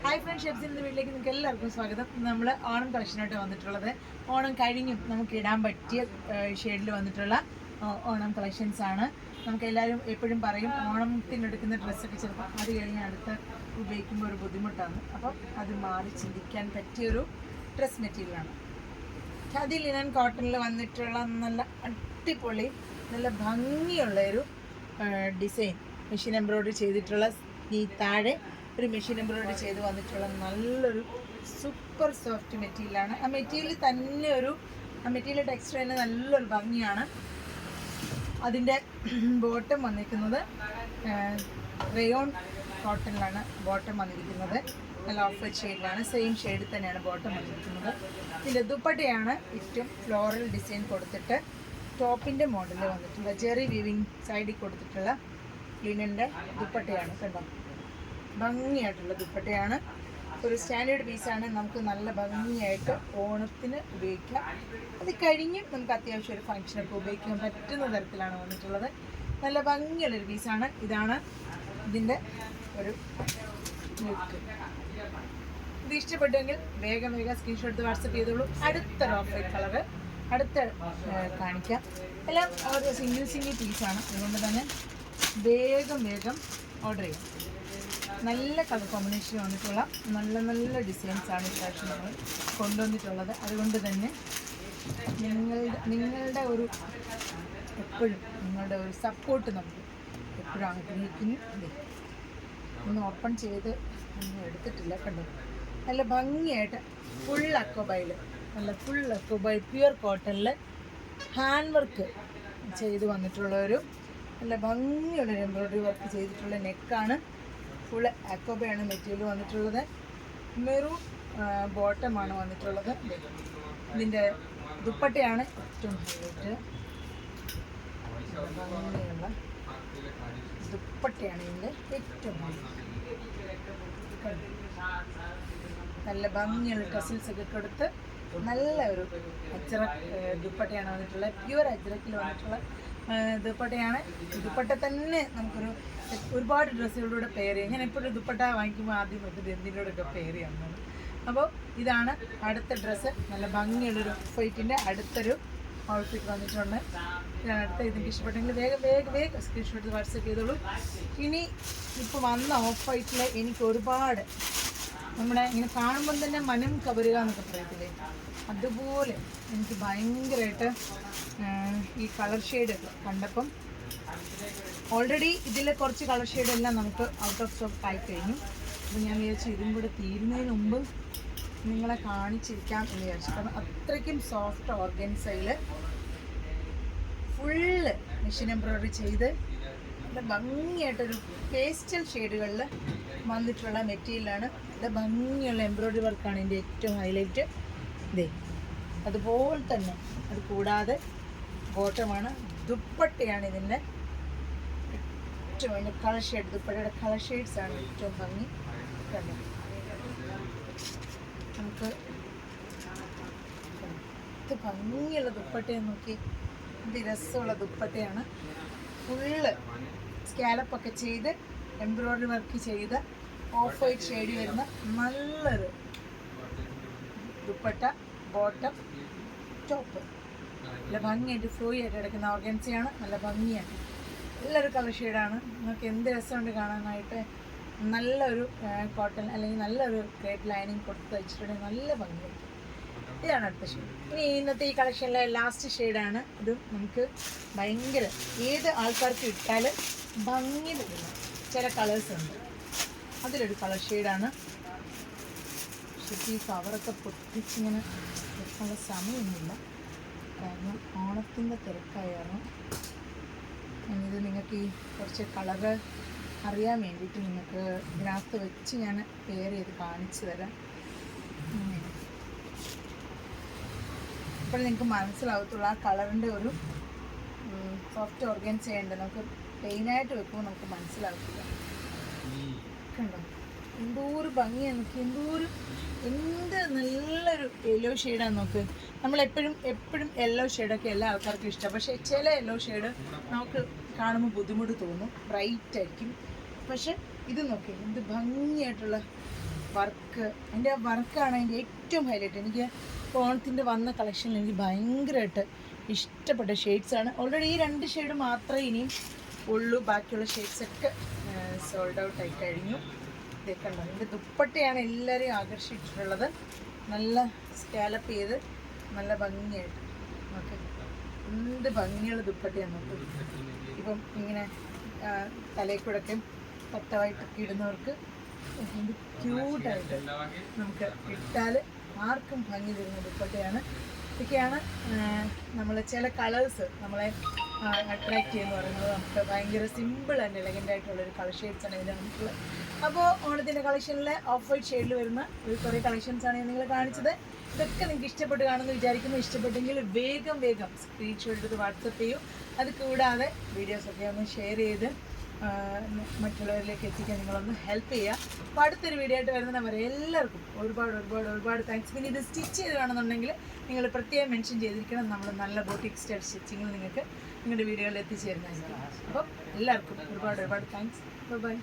Hi friends, ഷെബ്സിൻ്റെ വീട്ടിലേക്ക് നിങ്ങൾക്ക് എല്ലാവർക്കും സ്വാഗതം. നമ്മൾ ഓണം കളക്ഷനായിട്ട് വന്നിട്ടുള്ളത് ഓണം കഴിഞ്ഞും നമുക്ക് ഇടാൻ പറ്റിയ ഷെയ്ഡിൽ വന്നിട്ടുള്ള ഓണം കളക്ഷൻസ് ആണ്. നമുക്ക് എല്ലാവരും എപ്പോഴും പറയും ഓണത്തിനെടുക്കുന്ന ഡ്രസ്സൊക്കെ ചിലപ്പോൾ അത് കഴിഞ്ഞ് അടുത്ത് ഉപയോഗിക്കുമ്പോൾ ഒരു ബുദ്ധിമുട്ടാണ്. അപ്പം അത് മാറി ചിന്തിക്കാൻ പറ്റിയൊരു ഡ്രസ് മെറ്റീരിയലാണ്. ഖാദി ലിനൻ കോട്ടണിൽ വന്നിട്ടുള്ള നല്ല അടിപൊളി നല്ല ഭംഗിയുള്ളൊരു ഡിസൈൻ മെഷീൻ എംബ്രോയ്ഡറി ചെയ്തിട്ടുള്ള ഈ താഴെ ഒരു മെഷീൻ എംബ്രോയ്ഡറി ചെയ്ത് വന്നിട്ടുള്ള നല്ലൊരു സൂപ്പർ സോഫ്റ്റ് മെറ്റീരിയലാണ്. ആ മെറ്റീരിയൽ തന്നെ ആ മെറ്റീരിയൽ ടെക്സ്ചർ തന്നെ നല്ലൊരു ഭംഗിയാണ്. അതിൻ്റെ ബോട്ടം വന്നിരിക്കുന്നത് റയോൺ കോട്ടണിലാണ് ബോട്ടം വന്നിരിക്കുന്നത്. നല്ല ഓഫ് വൈറ്റ് ഷെയ്ഡിലാണ്, സെയിം ഷെയ്ഡിൽ തന്നെയാണ് ബോട്ടം വന്നിരിക്കുന്നത്. ഇതിൻ്റെ ദുപ്പട്ടയാണ് ഏറ്റവും ഫ്ലോറൽ ഡിസൈൻ കൊടുത്തിട്ട് ടോപ്പിൻ്റെ മോഡലിൽ വന്നിട്ടുള്ള ജെറി വീവിങ് സൈഡിൽ കൊടുത്തിട്ടുള്ള ലിനൻ്റെ ദുപ്പട്ടയാണ്. കണ്ടോ, ഭംഗിയായിട്ടുള്ള ദുപ്പട്ടയാണ്. ഒരു സ്റ്റാൻഡേർഡ് പീസാണ്. നമുക്ക് നല്ല ഭംഗിയായിട്ട് ഓണത്തിന് ഉപയോഗിക്കാം. അത് കഴിഞ്ഞ് നമുക്ക് അത്യാവശ്യം ഒരു ഫംഗ്ഷനൊക്കെ ഉപയോഗിക്കാൻ പറ്റുന്ന തരത്തിലാണ് വന്നിട്ടുള്ളത്. നല്ല ഭംഗിയുള്ളൊരു പീസാണ്. ഇതാണ് ഇതിൻ്റെ ഒരു ലുക്ക്. ഇത് ഇഷ്ടപ്പെട്ടെങ്കിൽ വേഗം സ്ക്രീൻഷോട്ട് വാട്സപ്പ് ചെയ്തോളൂ. അടുത്തൊരു ഓഫ് വൈറ്റ് കളറ് അടുത്ത കാണിക്കാം. എല്ലാം ഓരോ സിംഗിൾ പീസാണ്. അതുകൊണ്ട് തന്നെ വേഗം ഓർഡർ ചെയ്യാം. നല്ല കളർ കോമ്പിനേഷൻ വന്നിട്ടുള്ള നല്ല ഡിസൈൻസാണ് ഇപ്രാവശ്യം നമ്മൾ കൊണ്ടുവന്നിട്ടുള്ളത്. അതുകൊണ്ട് തന്നെ നിങ്ങളുടെ ഒരു എപ്പോഴും നിങ്ങളുടെ ഒരു സപ്പോർട്ട് നമുക്ക് എപ്പോഴും ആഗ്രഹിക്കുന്നു. ഒന്ന് ഓപ്പൺ ചെയ്ത് ഒന്നും എടുത്തിട്ടില്ല. കണ്ടോ, നല്ല ഭംഗിയായിട്ട് ഫുൾ അക്കോബൈൽ പ്യുവർ കോട്ടണിൽ ഹാൻഡ് വർക്ക് ചെയ്ത് വന്നിട്ടുള്ളൊരു നല്ല ഭംഗിയുള്ളൊരു എംബ്രോയ്ഡറി വർക്ക് ചെയ്തിട്ടുള്ള നെക്കാണ്. ഫുൾ അക്കോബയാണ് മെറ്റീരിയൽ വന്നിട്ടുള്ളത്. മെറൂൺ ബോട്ടമാണ് വന്നിട്ടുള്ളത്. ഇതിൻ്റെ ദുപ്പട്ടയാണ് ഏറ്റവും ഹൈലൈറ്റ്. ഭംഗിയുള്ള ദുപ്പട്ടയാണ് ഇതിൻ്റെ ഏറ്റവും നല്ല ഭംഗിയുള്ള ടസിൽസ് ഒക്കെ കൊടുത്ത് നല്ല ഒരു അജ്രക് ദുപ്പട്ടയാണ് വന്നിട്ടുള്ളത്. പ്യുവർ അജ്രക്കിൽ വന്നിട്ടുള്ള ദുപ്പട്ടയാണ്. ദുപ്പട്ട തന്നെ നമുക്കൊരു ഒരുപാട് ഡ്രസ്സുകളിലൂടെ പെയർ ചെയ്യാം. ഞാൻ എപ്പോഴും ദുപ്പട്ട വാങ്ങിക്കുമ്പോൾ ആദ്യം തൊട്ട് എന്തിനോടൊക്കെ പെയർ ചെയ്യാവുന്നത്. അപ്പോൾ ഇതാണ് അടുത്ത ഡ്രസ്സ്. നല്ല ഭംഗിയുള്ളൊരു ഫൈറ്റിൻ്റെ അടുത്തൊരു ഔട്ട്ഫിറ്റ് വന്നിട്ടുണ്ട്. ഇതാണ് അടുത്ത. ഇതിൻ്റെ ഇഷ്ടപ്പെട്ടെങ്കിൽ വേഗം സ്ക്രീൻഷോട്ട് വാട്സപ്പ് ചെയ്തോളൂ. ഇനി ഇപ്പോൾ വന്ന ഓഫ് വൈറ്റിൽ എനിക്ക് ഒരുപാട് നമ്മുടെ ഇങ്ങനെ കാണുമ്പം തന്നെ മനം കവരുക എന്നൊക്കെ പറയത്തില്ലേ, അതുപോലെ എനിക്ക് ഭയങ്കരമായിട്ട് ഈ കളർ ഷെയ്ഡ് കണ്ടപ്പം ഓൾറെഡി ഇതിലെ കുറച്ച് കളർ ഷെയ്ഡെല്ലാം നമുക്ക് ഔട്ട് ഓഫ് സ്റ്റോക്ക് ആയി കഴിഞ്ഞു. അപ്പോൾ ഞാൻ വിചാരിച്ചു ഇതും കൂടെ തീരുന്നതിന് മുമ്പ് നിങ്ങളെ കാണിച്ചിരിക്കാം എന്ന് വിചാരിച്ചു. കാരണം അത്രയ്ക്കും സോഫ്റ്റ് ഓർഗൻസയിൽ ഫുള്ള് മെഷീൻ എംബ്രോയ്ഡറി ചെയ്ത് നല്ല ഭംഗിയായിട്ടൊരു പേസ്റ്റൽ ഷെയ്ഡുകളിൽ വന്നിട്ടുള്ള മെറ്റീരിയലാണ്. നല്ല ഭംഗിയുള്ള എംബ്രോയ്ഡറി വർക്കാണ് ഇതിൻ്റെ ഏറ്റവും ഹൈലൈറ്റ്. ഇതേ അതുപോലെ തന്നെ അത് കൂടാതെ ബോട്ടമാണ്. ദുപ്പട്ടയാണ് ഇതിൻ്റെ ഏറ്റവും അതിൻ്റെ കളർ ഷെയ്ഡ്. ദുപ്പട്ടയുടെ കളർ ഷെയ്ഡ്സാണ് ഏറ്റവും ഭംഗി. കണ്ടോ, നമുക്ക് ഇത് ഭംഗിയുള്ള ദുപ്പട്ടയെന്ന് നോക്കി. ഇത് രസമുള്ള ദുപ്പട്ടയാണ്. ഫുള്ള് സ്കാലപ്പൊക്കെ ചെയ്ത് എംബ്രോയ്ഡറി വർക്ക് ചെയ്ത് ഓഫ് വൈറ്റ് ഷെയ്ഡ് വരുന്ന നല്ലൊരു ദുപ്പട്ട, ബോട്ടം, ടോപ്പ്. നല്ല ഭംഗിയായിട്ട് ഫ്ലോയി ആയിട്ട് കിടക്കുന്ന ഓർഗൻസിയാണ്. നല്ല ഭംഗിയാണ്. നല്ലൊരു കളർ ഷെയ്ഡാണ്. നിങ്ങൾക്ക് എന്ത് രസമുണ്ട് കാണാനായിട്ട്. നല്ലൊരു കോട്ടൺ അല്ലെങ്കിൽ നല്ലൊരു ക്രേപ്പ് ലൈനിങ് കൊടുത്ത് വെച്ചിട്ടുണ്ടെങ്കിൽ നല്ല ഭംഗിയായിരിക്കും. ഇതാണ് അടുത്ത ഷെയ്ഡ്. ഇനി ഇന്നത്തെ ഈ കളക്ഷനിലെ ലാസ്റ്റ് ഷെയ്ഡാണ്. ഇതും നമുക്ക് ഭയങ്കര ഏത് ആൾക്കാർക്ക് ഇട്ടാൽ ഭംഗി വരുന്ന ചില കളേഴ്സ് ഉണ്ട്. അതിലൊരു കളർ ഷെയ്ഡാണ്. ശരിക്കും ഈ കവറൊക്കെ പൊട്ടിച്ചിങ്ങനെ വെക്കാനുള്ള സമയമൊന്നുമില്ല, കാരണം ഓണത്തിൻ്റെ തിരക്കായിരുന്നു. ഇത് നിങ്ങൾക്ക് ഈ കുറച്ച് കളറ് അറിയാൻ വേണ്ടിയിട്ട് നിങ്ങൾക്ക് ഇതിനകത്ത് വെച്ച് ഞാൻ പെയർ ചെയ്ത് കാണിച്ചു തരാം. ഇപ്പോൾ നിങ്ങൾക്ക് മനസ്സിലാവത്തുള്ളൂ ആ കളറിൻ്റെ ഒരു സോഫ്റ്റ് ഓർഗൻസ് ചെയ്യേണ്ടത്. നമുക്ക് പ്ലെയിനായിട്ട് വെക്കുമ്പോൾ നമുക്ക് മനസ്സിലാവത്തില്ല. കണ്ടോ, എന്തോരു ഭംഗിയാണ് നോക്കി. എന്ത് നല്ലൊരു യെല്ലോ ഷെയ്ഡാണ് നോക്ക്. നമ്മളെപ്പോഴും യെല്ലോ ഷെയ്ഡൊക്കെ എല്ലാ ആൾക്കാർക്കും ഇഷ്ടമാണ്. പക്ഷേ ചില യെല്ലോ ഷെയ്ഡ് നമുക്ക് കാണുമ്പോൾ ബുദ്ധിമുട്ട് തോന്നും, ബ്രൈറ്റ് ആയിരിക്കും. പക്ഷെ ഇത് നോക്കി എന്ത് ഭംഗിയായിട്ടുള്ള വർക്ക്, അതിൻ്റെ ആ വർക്കാണ് അതിൻ്റെ ഏറ്റവും ഹൈലൈറ്റ്. എനിക്ക് ഓണത്തിൻ്റെ വന്ന കളക്ഷനിൽ എനിക്ക് ഭയങ്കരമായിട്ട് ഇഷ്ടപ്പെട്ട ഷെയ്ഡ്സാണ്. ഓൾറെഡി ഈ 2 ഷെയ്ഡ് മാത്രമേ ഇനിയും ഉള്ളൂ, ബാക്കിയുള്ള ഷെയ്ഡ്സൊക്കെ സോൾഡ് ഔട്ട് ആയി കഴിഞ്ഞു. ഇതൊക്കെ ഉണ്ടോ, ഇതിൻ്റെ ദുപ്പട്ടയാണ് എല്ലാവരെയും ആകർഷിച്ചിട്ടുള്ളത്. നല്ല സ്കാലപ്പ് ചെയ്ത് നല്ല ഭംഗിയായിട്ട് ഓക്കെ, എന്ത് ഭംഗിയുള്ള ദുപ്പട്ടയാണ് നോക്കും. ഇപ്പം ഇങ്ങനെ തലയിൽ കൂടൊക്കെ തട്ടമായിട്ടൊക്കെ ഇടുന്നവർക്ക് എന്ത് ക്യൂട്ടായിട്ട് നമുക്ക് ഇട്ടാൽ ആർക്കും ഭംഗി തരുന്ന ദുപ്പട്ടയാണ്. ഇതൊക്കെയാണ് നമ്മൾ ചില കളേഴ്സ് നമ്മളെ അട്രാക്റ്റ് ചെയ്യുമെന്ന് പറയുന്നത്. നമുക്ക് ഭയങ്കര സിമ്പിൾ ആൻഡ് എലഗൻ്റ് ആയിട്ടുള്ളൊരു കളർ ഷെയ്ഡ്സാണ് ഇതിൽ നമുക്കുള്ളത്. അപ്പോൾ ഓണത്തിൻ്റെ കളക്ഷനിൽ ഓഫ് വൈറ്റ് ഷെയ്ഡിൽ വരുന്ന ഒരു കുറേ കളക്ഷൻസാണ് ഞാൻ നിങ്ങളെ കാണിച്ചത്. ഇതൊക്കെ നിങ്ങൾക്ക് ഇഷ്ടപ്പെട്ട് കാണുമെന്ന് വിചാരിക്കുന്നു. ഇഷ്ടപ്പെട്ടെങ്കിൽ വേഗം സ്ക്രീൻഷോട്ട് എടുത്ത് വാട്സപ്പ് ചെയ്യൂ. അത് കൂടാതെ വീഡിയോസൊക്കെ ഒന്ന് ഷെയർ ചെയ്ത് മറ്റുള്ളവരിലേക്ക് എത്തിക്കാൻ നിങ്ങളൊന്ന് ഹെൽപ്പ് ചെയ്യുക. അപ്പോൾ അടുത്തൊരു വീഡിയോ ആയിട്ട് വരുന്നവരെ എല്ലാവർക്കും ഒരുപാട് താങ്ക്സ്. പിന്നെ ഇത് സ്റ്റിച്ച് ചെയ്ത് വേണമെന്നുണ്ടെങ്കിൽ നിങ്ങൾ പ്രത്യേകം മെൻഷൻ ചെയ്തിരിക്കണം. നമ്മൾ നല്ല ബോട്ടിക് സ്റ്റൈൽ സ്റ്റിച്ചിങ്ങിൽ നിങ്ങൾക്ക് നിങ്ങളുടെ വീഡിയോയിൽ എത്തിച്ചേരുന്നതായിരിക്കും. അപ്പം എല്ലാവർക്കും ഒരുപാട് താങ്ക്സ്. ബൈ.